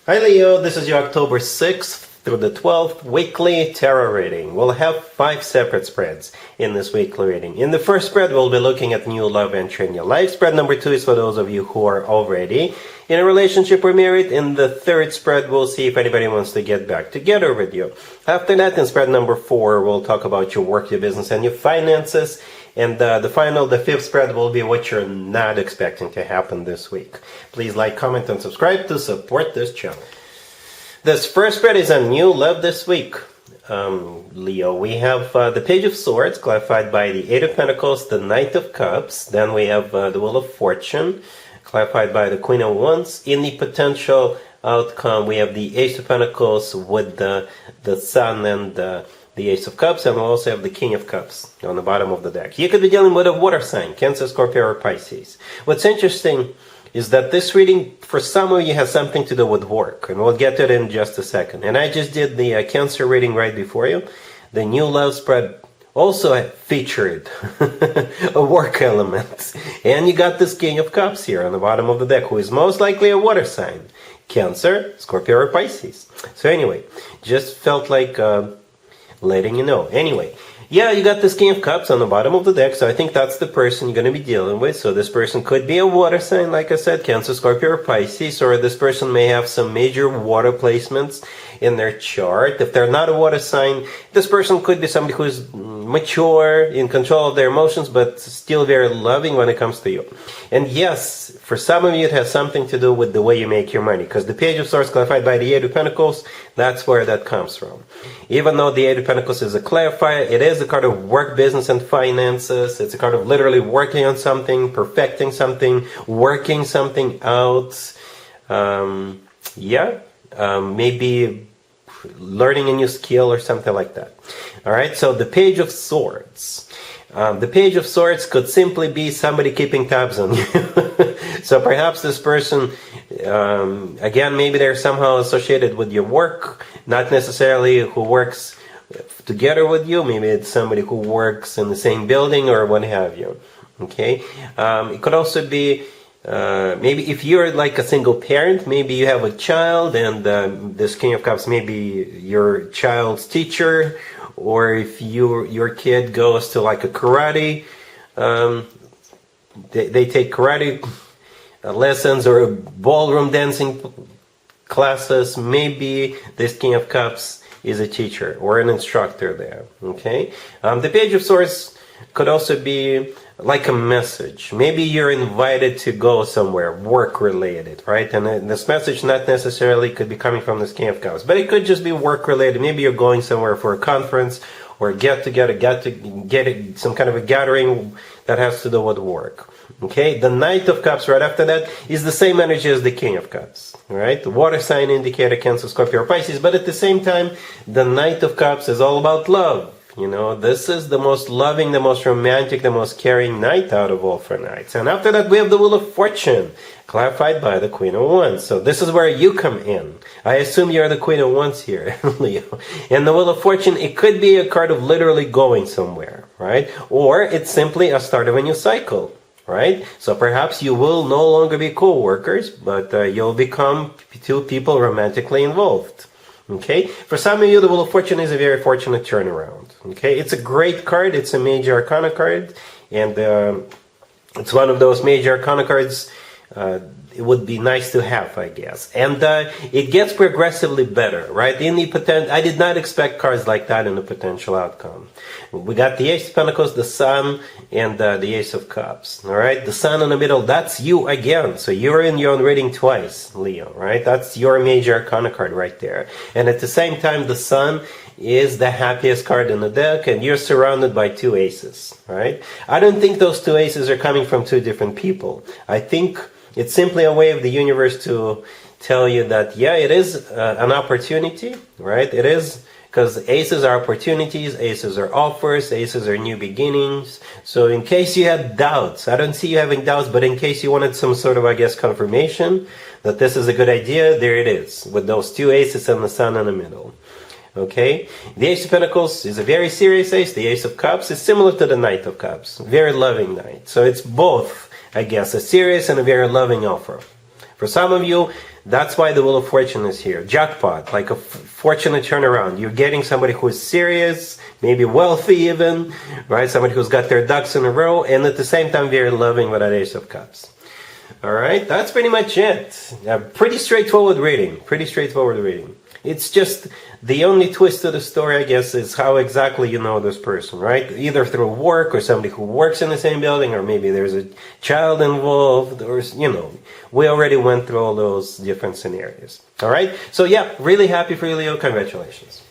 Hi Leo, this is your October 6th through the 12th weekly tarot reading. We'll have 5 separate spreads in this weekly reading. In the first spread, we'll be looking at new love entry in your life. Spread number 2 is for those of you who are already in a relationship or married. In the third spread, we'll see if anybody wants to get back together with you. After that, in spread number 4, we'll talk about your work, your business, and your finances. And the fifth spread will be what you're not expecting to happen this week. Please like, comment, and subscribe to support this channel. This first spread is on new love this week. Leo, we have the Page of Swords, clarified by the Eight of Pentacles, the Knight of Cups. Then we have the Wheel of Fortune, clarified by the Queen of Wands. In the potential outcome, we have the Ace of Pentacles with the Sun and the Ace of Cups, and we'll also have the King of Cups on the bottom of the deck. You could be dealing with a water sign, Cancer, Scorpio, or Pisces. What's interesting is that this reading, for some of you, has something to do with work, and we'll get to it in just a second. And I just did the Cancer reading right before you. The new love spread also featured a work element. And you got this King of Cups here on the bottom of the deck, who is most likely a water sign, Cancer, Scorpio, or Pisces. So anyway, just felt like letting you know. Anyway, yeah, you got this King of Cups on the bottom of the deck, so I think that's the person you're going to be dealing with. So this person could be a water sign, like I said, Cancer, Scorpio, or Pisces, or this person may have some major water placements in their chart. If they're not a water sign, this person could be somebody who's mature, in control of their emotions, but still very loving when it comes to you. And yes, for some of you, it has something to do with the way you make your money, because the Page of Swords, clarified by the Eight of Pentacles, that's where that comes from. Even though the Eight of Pentacles is a clarifier, it is a card of work, business, and finances. It's a card of literally working on something, perfecting something, working something out. Maybe learning a new skill or something like that. All right, so the Page of Swords. The Page of Swords could simply be somebody keeping tabs on you. So perhaps this person, again, maybe they're somehow associated with your work, not necessarily who works together with you. Maybe it's somebody who works in the same building or what have you. Okay, it could also be maybe if you're like a single parent, maybe you have a child, and this King of Cups may be your child's teacher, or if your kid goes to like a karate, they take karate lessons or ballroom dancing classes, maybe this King of Cups is a teacher or an instructor there. Okay, the Page of Swords could also be like a message. Maybe you're invited to go somewhere work related, right? And this message not necessarily could be coming from this King of Cups, but it could just be work related. Maybe you're going somewhere for a conference or get some kind of a gathering that has to do with work. Okay, the Knight of Cups right after that is the same energy as the King of Cups, right? The water sign indicator, Cancer, Scorpio, or Pisces, but at the same time, the Knight of Cups is all about love. You know, this is the most loving, the most romantic, the most caring night out of all 4 nights. And after that, we have the Wheel of Fortune, clarified by the Queen of Wands. So this is where you come in. I assume you're the Queen of Wands here, Leo. And the Wheel of Fortune, it could be a card of literally going somewhere, right? Or it's simply a start of a new cycle, right? So perhaps you will no longer be co-workers, but you'll become 2 people romantically involved. Okay, for some of you, the Wheel of Fortune is a very fortunate turnaround. Okay, it's a great card. It's a major arcana card, and it's one of those major arcana cards. It would be nice to have, I guess. And it gets progressively better, right? I did not expect cards like that in the potential outcome. We got the Ace of Pentacles, the Sun, and the Ace of Cups. All right, the Sun in the middle, that's you again. So you're in your own reading twice, Leo, right? That's your major arcana card right there. And at the same time, the Sun is the happiest card in the deck, and you're surrounded by 2 aces, right? I don't think those 2 aces are coming from 2 different people. I think it's simply a way of the universe to tell you that, yeah, it is an opportunity, right? It is, because aces are opportunities, aces are offers, aces are new beginnings. So in case you had doubts, I don't see you having doubts, but in case you wanted some sort of, I guess, confirmation that this is a good idea, there it is, with those 2 aces and the Sun in the middle. Okay, the Ace of Pentacles is a very serious ace. The Ace of Cups is similar to the Knight of Cups, very loving knight. So it's both, I guess, a serious and a very loving offer. For some of you, that's why the Wheel of Fortune is here. Jackpot, like a fortunate turnaround. You're getting somebody who is serious, maybe wealthy even, right? Somebody who's got their ducks in a row, and at the same time very loving with that Ace of Cups. All right, that's pretty much it. Pretty straightforward reading. Pretty straightforward reading. It's just the only twist to the story, I guess, is how exactly you know this person, right? Either through work or somebody who works in the same building, or maybe there's a child involved, or, we already went through all those different scenarios. All right? So, yeah, really happy for you, Leo. Congratulations.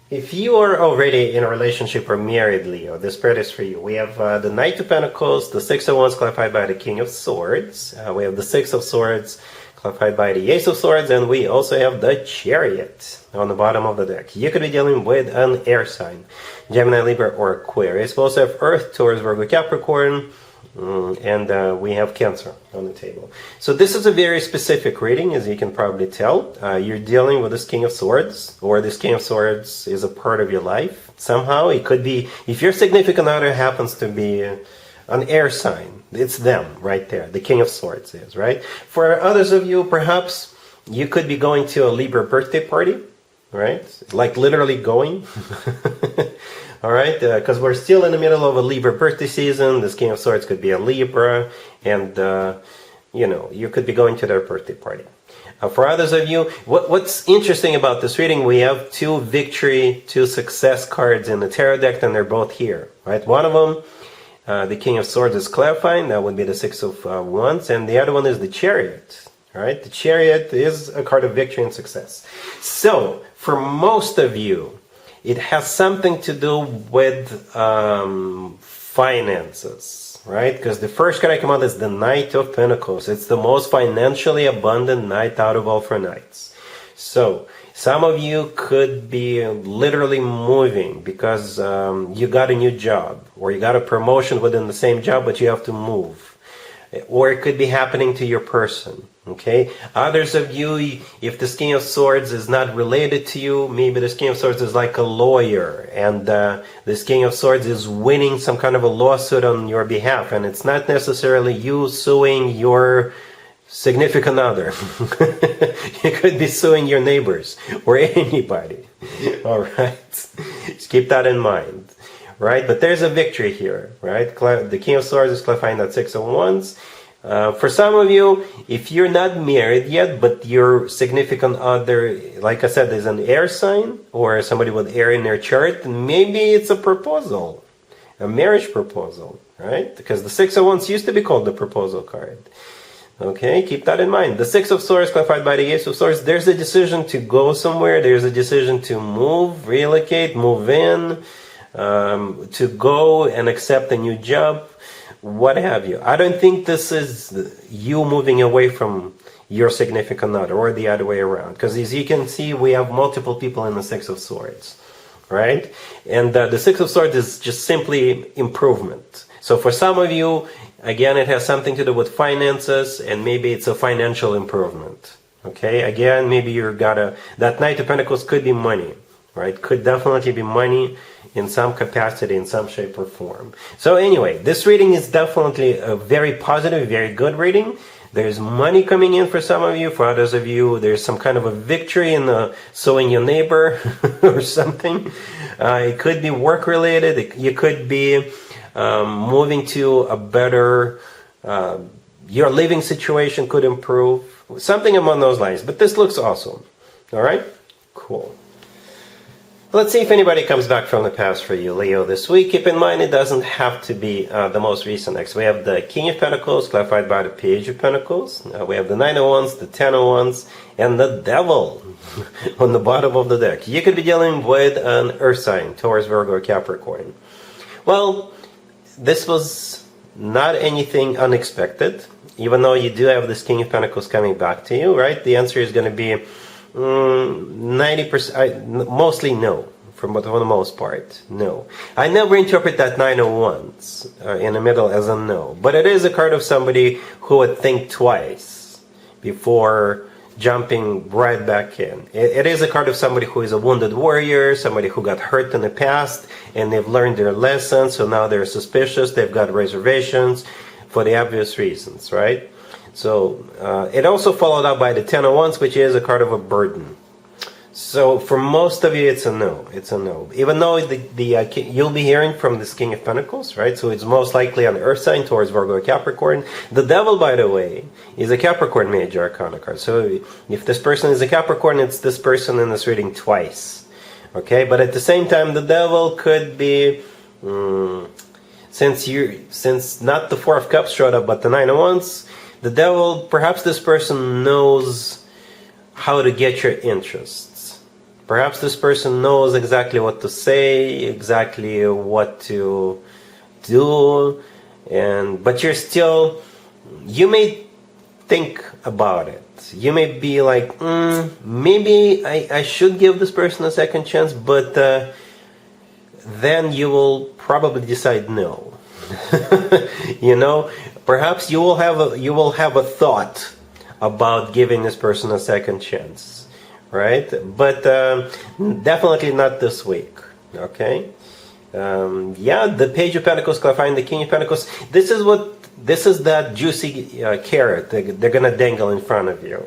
If you are already in a relationship or married, Leo, this spread is for you. We have the Knight of Pentacles, the Six of Wands clarified by the King of Swords. We have the Six of Swords clarified by the Ace of Swords, and we also have the Chariot on the bottom of the deck. You could be dealing with an air sign, Gemini, Libra, or Aquarius. We also have Earth, Taurus, Virgo, Capricorn, and we have Cancer on the table. So this is a very specific reading, as you can probably tell. You're dealing with this King of Swords, or this King of Swords is a part of your life. Somehow, it could be, if your significant other happens to be an air sign, it's them right there. The King of Swords is, right? For others of you, perhaps you could be going to a Libra birthday party, right? Like literally going. All right, because we're still in the middle of a Libra birthday season. This King of Swords could be a Libra, and you could be going to their birthday party. For others of you, what's interesting about this reading, we have two victory, two success cards in the tarot deck, and they're both here, right? One of them, the King of Swords, is clarifying. That would be the Six of Wands, and the other one is the Chariot. All right, the Chariot is a card of victory and success. So, for most of you, it has something to do with finances, right? Because the first card I come out is the Knight of Pentacles. It's the most financially abundant knight out of all 4 knights. So, some of you could be literally moving because you got a new job, or you got a promotion within the same job, but you have to move. Or it could be happening to your person, okay? Others of you, if this King of Swords is not related to you, maybe this King of Swords is like a lawyer, and this King of Swords is winning some kind of a lawsuit on your behalf, and it's not necessarily you suing your significant other. You could be suing your neighbors or anybody. All right, just keep that in mind. Right, but there's a victory here, right? The King of Swords is clarifying that Six of Wands. For some of you, if you're not married yet, but your significant other, like I said, is an air sign, or somebody with air in their chart, maybe it's a proposal, a marriage proposal, right? Because the Six of Wands used to be called the proposal card. Okay, keep that in mind. The Six of Swords clarified by the Ace of Swords, there's a decision to go somewhere, there's a decision to move, relocate, move in, to go and accept a new job, what have you. I don't think this is you moving away from your significant other, or the other way around, because as you can see, we have multiple people in the Six of Swords, right? And the Six of Swords is just simply improvement. So for some of you, again, it has something to do with finances, and maybe it's a financial improvement. Okay, again, maybe that Knight of Pentacles could be money, right? Could definitely be money in some capacity, in some shape or form. So anyway, this reading is definitely a very positive, very good reading. There's money coming in for some of you. For others of you, there's some kind of a victory in suing your neighbor or something. It could be work related. You could be moving to a better, your living situation could improve. Something among those lines. But this looks awesome. All right? Cool. Let's see if anybody comes back from the past for you, Leo, this week. Keep in mind, it doesn't have to be the most recent. Next, we have the King of Pentacles, clarified by the Page of Pentacles. We have the Nine of Wands, the Ten of Wands, and the Devil on the bottom of the deck. You could be dealing with an Earth sign, Taurus, Virgo, or Capricorn. Well, this was not anything unexpected, even though you do have this King of Pentacles coming back to you, right? The answer is going to be 90%, mostly no, for the most part, no. I never interpret that Nine of Wands in the middle as a no, but it is a card of somebody who would think twice before jumping right back in. It is a card of somebody who is a wounded warrior, somebody who got hurt in the past, and they've learned their lesson, so now they're suspicious, they've got reservations for the obvious reasons, right? So it also followed up by the Ten of Wands, which is a card of a burden. So for most of you, it's a no. It's a no. Even though you'll be hearing from this King of Pentacles, right? So it's most likely an Earth sign towards Virgo or Capricorn. The Devil, by the way, is a Capricorn Major Arcana card. So if this person is a Capricorn, it's this person in this reading twice. Okay, but at the same time, the Devil could be, since not the Four of Cups showed up, but the Nine of Wands, the Devil, perhaps this person knows how to get your interests. Perhaps this person knows exactly what to say, exactly what to do, but you may think about it. You may be like, maybe I should give this person a second chance, but then you will probably decide no. Perhaps you will have a thought about giving this person a second chance. Right, but definitely not this week. Okay, the Page of Pentacles clarifying the King of Pentacles. This is that juicy carrot they're gonna dangle in front of you.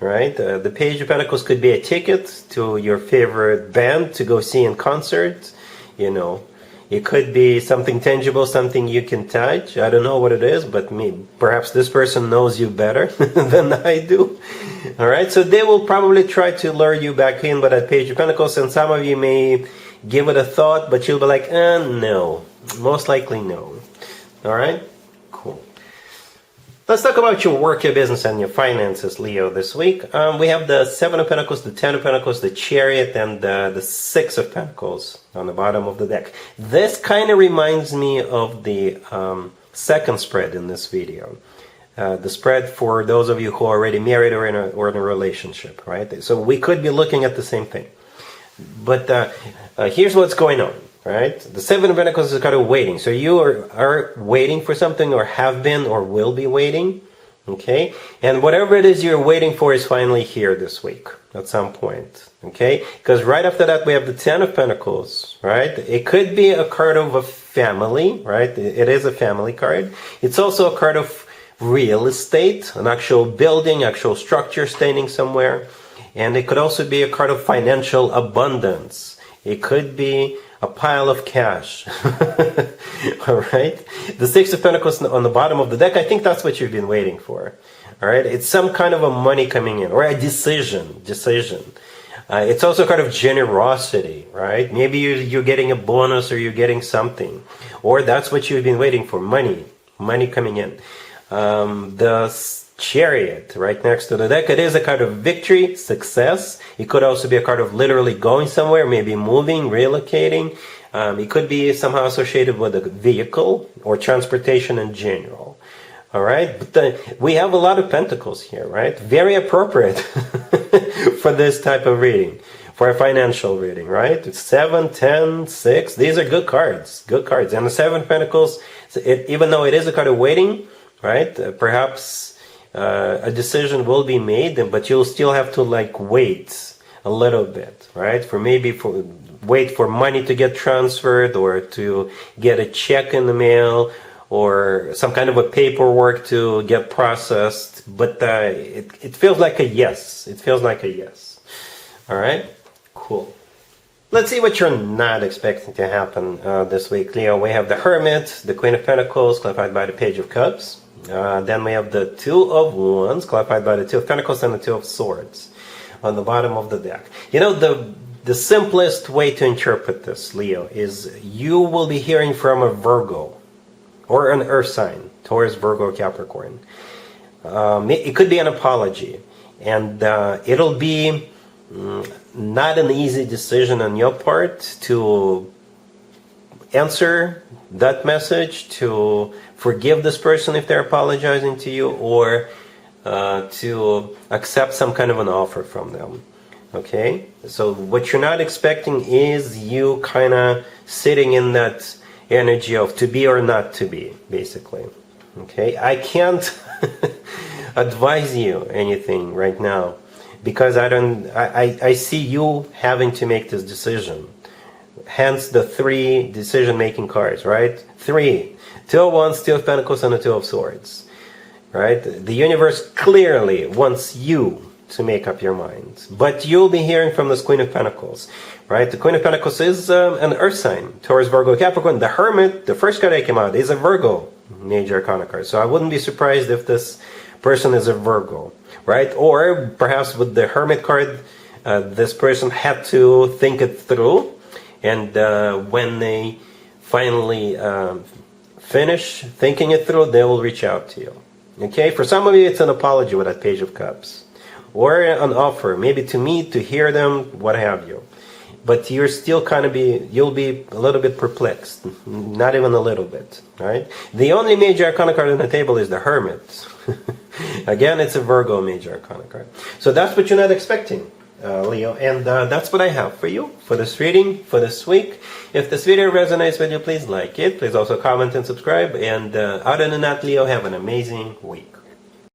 Right, the Page of Pentacles could be a ticket to your favorite band to go see in concert. It could be something tangible, something you can touch. I don't know what it is, but perhaps this person knows you better than I do. All right, so they will probably try to lure you back in by that Page of Pentacles, and some of you may give it a thought, but you'll be like, no, most likely no. All right, cool. Let's talk about your work, your business, and your finances, Leo, this week. We have the Seven of Pentacles, the Ten of Pentacles, the Chariot, and the Six of Pentacles on the bottom of the deck. This kind of reminds me of the second spread in this video. The spread for those of you who are already married or in a relationship, right? So we could be looking at the same thing. But here's what's going on. Right? The Seven of Pentacles is kind of waiting. So you are waiting for something, or have been, or will be waiting. Okay? And whatever it is you're waiting for is finally here this week at some point. Okay? Because right after that we have the Ten of Pentacles. Right? It could be a card of a family. Right? It is a family card. It's also a card of real estate, an actual building, actual structure standing somewhere. And it could also be a card of financial abundance. It could be a pile of cash. All right, the Six of Pentacles on the bottom of the deck, I think that's what you've been waiting for. All right, it's some kind of a money coming in, or a decision. It's also a kind of generosity, right? Maybe you're getting a bonus, or you're getting something, or that's what you've been waiting for, money coming in. The Chariot right next to the deck, it is a card of victory, success. It could also be a card of literally going somewhere, maybe moving, relocating. It could be somehow associated with a vehicle or transportation in general. All right, but we have a lot of pentacles here, right? Very appropriate for this type of reading, for a financial reading, right? It's 7, 10, 6. These are good cards. And the Seven of Pentacles, even though it is a card of waiting, right? Perhaps a decision will be made, but you'll still have to wait a little bit, right? Wait for money to get transferred, or to get a check in the mail, or some kind of a paperwork to get processed. But it feels like a yes. It feels like a yes. All right, cool. Let's see what you're not expecting to happen this week, Leo. We have the Hermit, the Queen of Pentacles, clarified by the Page of Cups. Then we have the Two of Wands, clarified by the Two of Pentacles, and the Two of Swords on the bottom of the deck. The simplest way to interpret this, Leo, is you will be hearing from a Virgo or an Earth sign, Taurus, Virgo, or Capricorn. It could be an apology, and it'll be not an easy decision on your part to answer that message, to forgive this person if they're apologizing to you, or to accept some kind of an offer from them. Okay, so what you're not expecting is you kind of sitting in that energy of to be or not to be, basically. Okay, I can't advise you anything right now, because I see you having to make this decision. Hence the 3 decision-making cards, right? 3. Two of Wands, Two of Pentacles, and the Two of Swords. right? The universe clearly wants you to make up your mind. But you'll be hearing from this Queen of Pentacles, right? The Queen of Pentacles is an earth sign, Taurus, Virgo, Capricorn. The Hermit, the first card that came out, is a Virgo major arcana card. So I wouldn't be surprised if this person is a Virgo, right? Or perhaps with the Hermit card, this person had to think it through. And when they finally finish thinking it through, they will reach out to you. Okay? For some of you, it's an apology with that Page of Cups. Or an offer, maybe to meet, to hear them, what have you. But you're still you'll be a little bit perplexed. Not even a little bit, right? The only major arcana card on the table is the Hermit. Again, it's a Virgo major arcana card. So that's what you're not expecting, Leo. And that's what I have for you, for this reading, for this week. If this video resonates with you, please like it. Please also comment and subscribe. And other than that, Leo, have an amazing week.